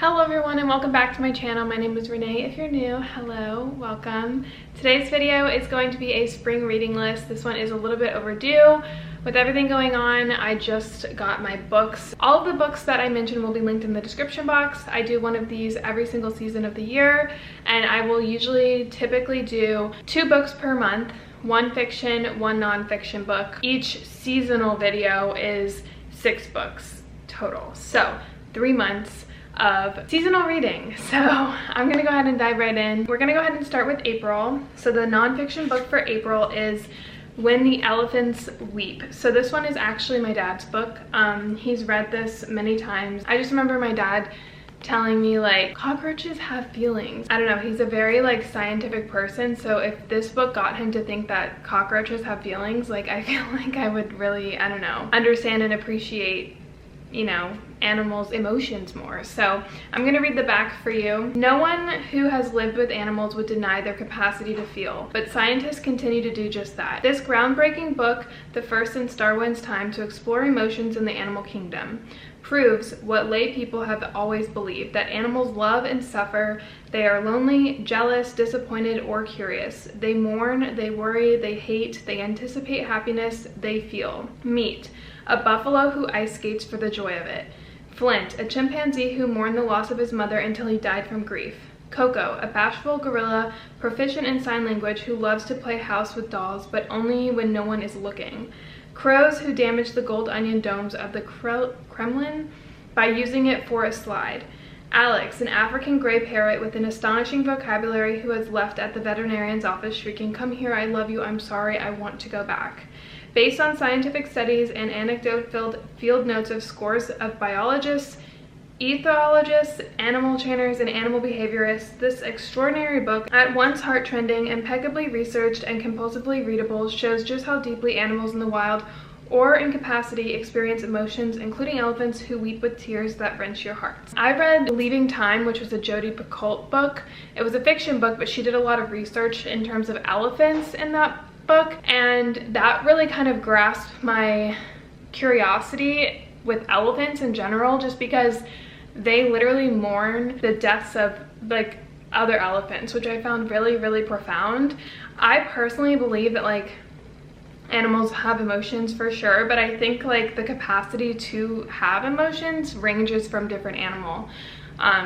Hello everyone and welcome back to my channel. My name is Renee. If you're new, hello, welcome. Today's video is going to be a spring reading list. This one is a little bit overdue. With everything going on, I just got my books. All of the books that I mentioned will be linked in the description box. I do one of these every single season of the year, and I will typically do 2 books per month, 1 fiction, 1 non-fiction book. Each seasonal video is 6 books total. So 3 months of seasonal reading. So I'm gonna go ahead and dive right in. We're gonna go ahead and start with April. So the nonfiction book for April is When the Elephants Weep. So this one is actually my dad's book. He's read this many times. I just remember my dad telling me like cockroaches have feelings. I don't know, he's a very like scientific person, so if this book got him to think that cockroaches have feelings, like I feel like I would really, I don't know, understand and appreciate, you know, animals' emotions more. So I'm gonna read the back for you. No one who has lived with animals would deny their capacity to feel, but scientists continue to do just that. This groundbreaking book, the first in Darwin's time to explore emotions in the animal kingdom, proves what lay people have always believed, that animals love and suffer. They are lonely, jealous, disappointed, or curious. They mourn, they worry, they hate, they anticipate happiness, they feel. Meet a buffalo who ice skates for the joy of it. Flint, a chimpanzee who mourned the loss of his mother until he died from grief. Coco, a bashful gorilla, proficient in sign language, who loves to play house with dolls, but only when no one is looking. Crows who damage the gold onion domes of the Kremlin by using it for a slide. Alex, an African gray parrot with an astonishing vocabulary who has left at the veterinarian's office shrieking, "Come here, I love you, I'm sorry, I want to go back." Based on scientific studies and anecdote-filled field notes of scores of biologists, ethologists, animal trainers, and animal behaviorists, this extraordinary book, at once heart-trending, impeccably researched, and compulsively readable, shows just how deeply animals in the wild or in capacity experience emotions, including elephants who weep with tears that wrench your hearts. I read Leaving Time, which was a Jodi Picoult book. It was a fiction book, but she did a lot of research in terms of elephants in that book, and that really kind of grasped my curiosity with elephants in general, just because they literally mourn the deaths of like other elephants, which I found really, really profound. I personally believe that like animals have emotions for sure, but I think like the capacity to have emotions ranges from different animal.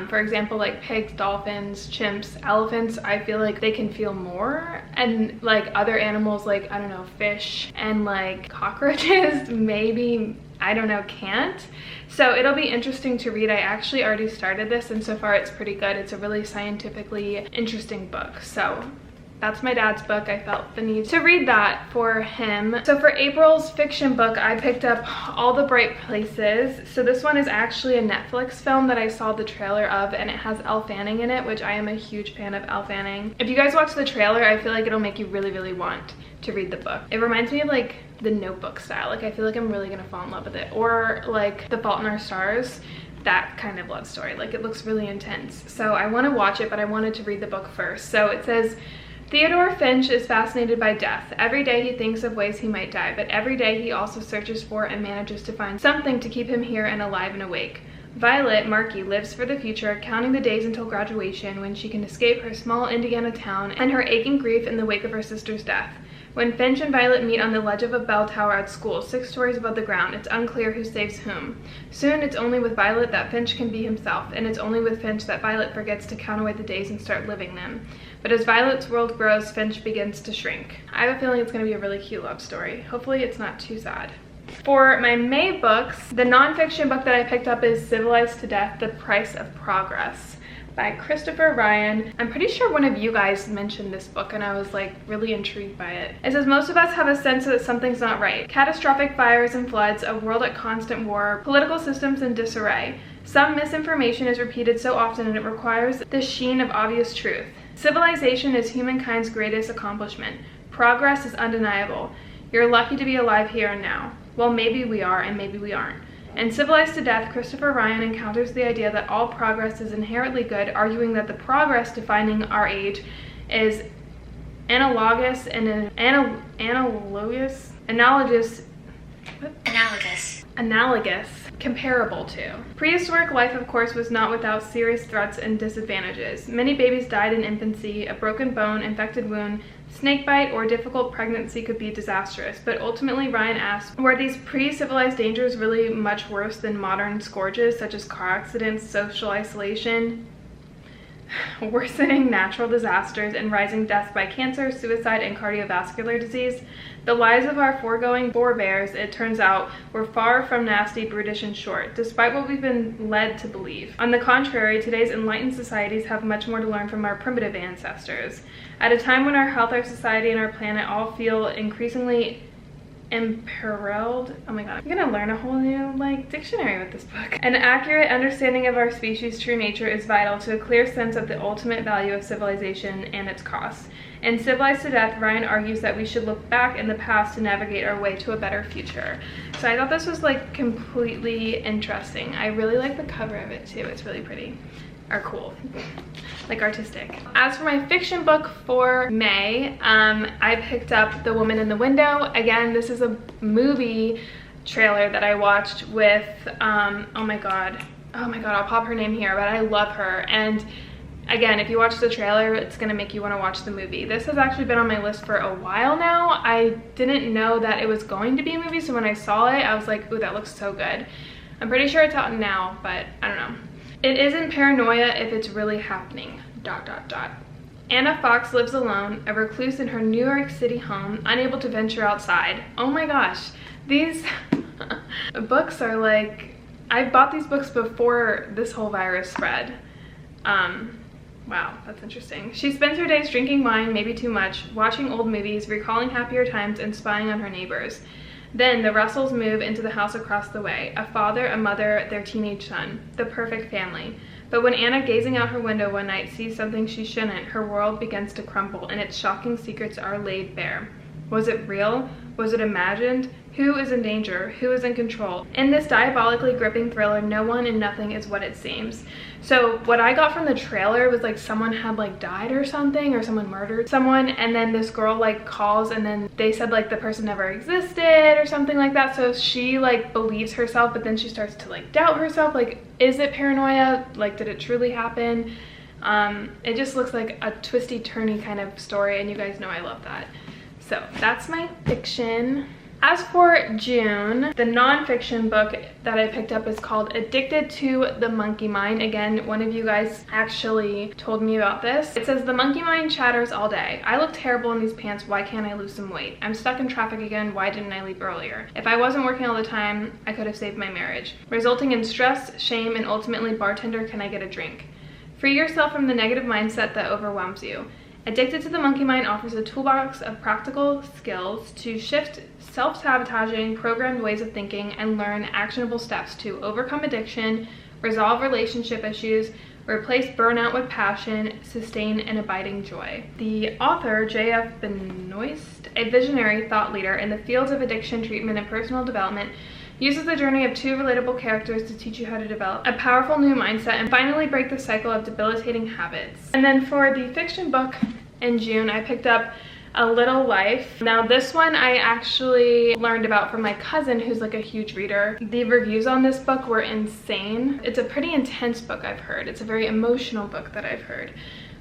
For example, like pigs, dolphins, chimps, elephants, I feel like they can feel more, and like other animals like, I don't know, fish and like cockroaches maybe, I don't know, can't. So it'll be interesting to read. I actually already started this and so far it's pretty good. It's a really scientifically interesting book. So that's my dad's book. I felt the need to read that for him. So for April's fiction book, I picked up All the Bright Places. So this one is actually a Netflix film that I saw the trailer of, and it has Elle Fanning in it, which I am a huge fan of Elle Fanning. If you guys watch the trailer, I feel like it'll make you really, really want to read the book. It reminds me of like The Notebook style. Like I feel like I'm really gonna fall in love with it. Or like The Fault in Our Stars. That kind of love story. Like it looks really intense. So I want to watch it, but I wanted to read the book first. So it says, Theodore Finch is fascinated by death. Every day he thinks of ways he might die, but every day he also searches for and manages to find something to keep him here and alive and awake. Violet Markey lives for the future, counting the days until graduation, when she can escape her small Indiana town and her aching grief in the wake of her sister's death. When Finch and Violet meet on the ledge of a bell tower at school, 6 stories above the ground, it's unclear who saves whom. Soon it's only with Violet that Finch can be himself, and it's only with Finch that Violet forgets to count away the days and start living them. But as Violet's world grows, Finch begins to shrink. I have a feeling it's going to be a really cute love story. Hopefully it's not too sad. For my May books, the nonfiction book that I picked up is Civilized to Death, The Price of Progress by Christopher Ryan. I'm pretty sure one of you guys mentioned this book and I was like really intrigued by it. It says, most of us have a sense that something's not right. Catastrophic fires and floods, a world at constant war, political systems in disarray. Some misinformation is repeated so often and it requires the sheen of obvious truth. Civilization is humankind's greatest accomplishment. Progress is undeniable. You're lucky to be alive here and now. Well, maybe we are and maybe we aren't. In Civilized to Death, Christopher Ryan encounters the idea that all progress is inherently good, arguing that the progress defining our age is analogous comparable to. Prehistoric life, of course, was not without serious threats and disadvantages. Many babies died in infancy. A broken bone, infected wound, snakebite, or difficult pregnancy could be disastrous. But ultimately, Ryan asks, were these pre-civilized dangers really much worse than modern scourges such as car accidents, social isolation, worsening natural disasters, and rising deaths by cancer, suicide, and cardiovascular disease? The lives of our foregoing forebears, it turns out, were far from nasty, brutish, and short, despite what we've been led to believe. On the contrary, today's enlightened societies have much more to learn from our primitive ancestors. At a time when our health, our society, and our planet all feel increasingly imperiled. Oh my god, I'm gonna learn a whole new dictionary with this book. An accurate understanding of our species' true nature is vital to a clear sense of the ultimate value of civilization and its costs. In Civilized to Death, Ryan argues that we should look back in the past to navigate our way to a better future. So I thought this was completely interesting. I really like the cover of it too. It's really pretty. Or cool. Artistic. As for my fiction book for May, I picked up The Woman in the Window. Again, this is a movie trailer that I watched with, oh my god, I'll pop her name here, but I love her. And again, if you watch the trailer, it's gonna make you want to watch the movie. This has actually been on my list for a while now. I didn't know that it was going to be a movie, so when I saw it, I was like, ooh, that looks so good. I'm pretty sure it's out now, but I don't know. It isn't paranoia if it's really happening, ... Anna Fox lives alone, a recluse in her New York City home, unable to venture outside. Oh my gosh, these books are I bought these books before this whole virus spread. Wow, that's interesting. She spends her days drinking wine, maybe too much, watching old movies, recalling happier times, and spying on her neighbors. Then the Russells move into the house across the way. A father, a mother, their teenage son. The perfect family. But when Anna, gazing out her window one night, sees something she shouldn't, her world begins to crumble and its shocking secrets are laid bare. Was it real? Was it imagined? Who is in danger? Who is in control? In this diabolically gripping thriller, no one and nothing is what it seems. So what I got from the trailer was someone had died or something, or someone murdered someone, and then this girl calls, and then they said the person never existed or something like that. So she believes herself, but then she starts to doubt herself. Is it paranoia? Did it truly happen? It just looks like a twisty turny kind of story, and you guys know I love that. So that's my fiction. As for June, the nonfiction book that I picked up is called Addicted to the Monkey Mind. Again, one of you guys actually told me about this. It says, the monkey mind chatters all day. I look terrible in these pants. Why can't I lose some weight? I'm stuck in traffic again. Why didn't I leave earlier? If I wasn't working all the time, I could have saved my marriage. Resulting in stress, shame, and ultimately, bartender, can I get a drink? Free yourself from the negative mindset that overwhelms you. Addicted to the Monkey Mind offers a toolbox of practical skills to shift self-sabotaging, programmed ways of thinking and learn actionable steps to overcome addiction, resolve relationship issues, replace burnout with passion, sustain an abiding joy. The author, J.F. Benoist, a visionary thought leader in the fields of addiction treatment and personal development, uses the journey of two relatable characters to teach you how to develop a powerful new mindset and finally break the cycle of debilitating habits. And then for the fiction book in June, I picked up A Little Life. Now this one I actually learned about from my cousin, who's a huge reader. The reviews on this book were insane. It's a pretty intense book, I've heard. It's a very emotional book that I've heard.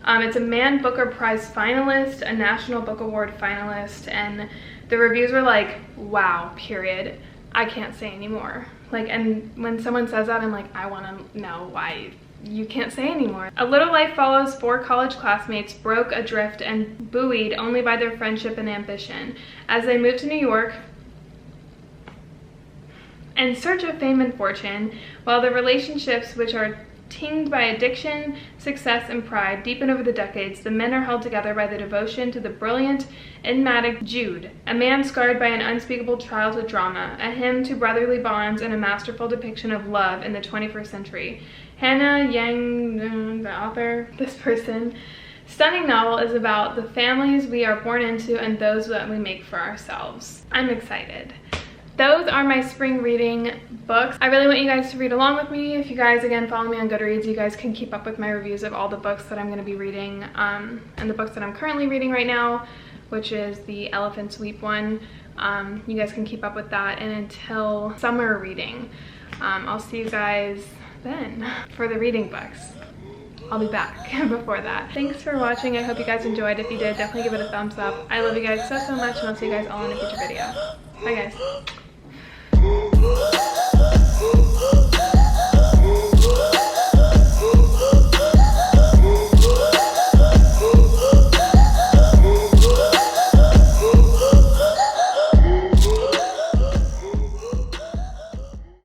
It's a Man Booker Prize finalist, a National Book Award finalist, and the reviews were wow, period. I can't say anymore. And when someone says that, I'm I want to know why you can't say anymore. A Little Life follows 4 college classmates broke adrift and buoyed only by their friendship and ambition as they move to New York in search of fame and fortune, while the relationships, which are tinged by addiction, success, and pride, deepen over the decades. The men are held together by the devotion to the brilliant, enigmatic Jude, a man scarred by an unspeakable childhood drama, a hymn to brotherly bonds, and a masterful depiction of love in the 21st century. Hannah Yang, the author, this person, stunning novel is about the families we are born into and those that we make for ourselves. I'm excited. Those are my spring reading books. I really want you guys to read along with me. If you guys, again, follow me on Goodreads, you guys can keep up with my reviews of all the books that I'm going to be reading, and the books that I'm currently reading right now, which is the Elephant Sweep one. You guys can keep up with that, and until summer reading, I'll see you guys then for the reading books. I'll be back before that. Thanks for watching. I hope you guys enjoyed. If you did, definitely give it a thumbs up. I love you guys so much, and I'll see you guys all in a future video. Bye guys.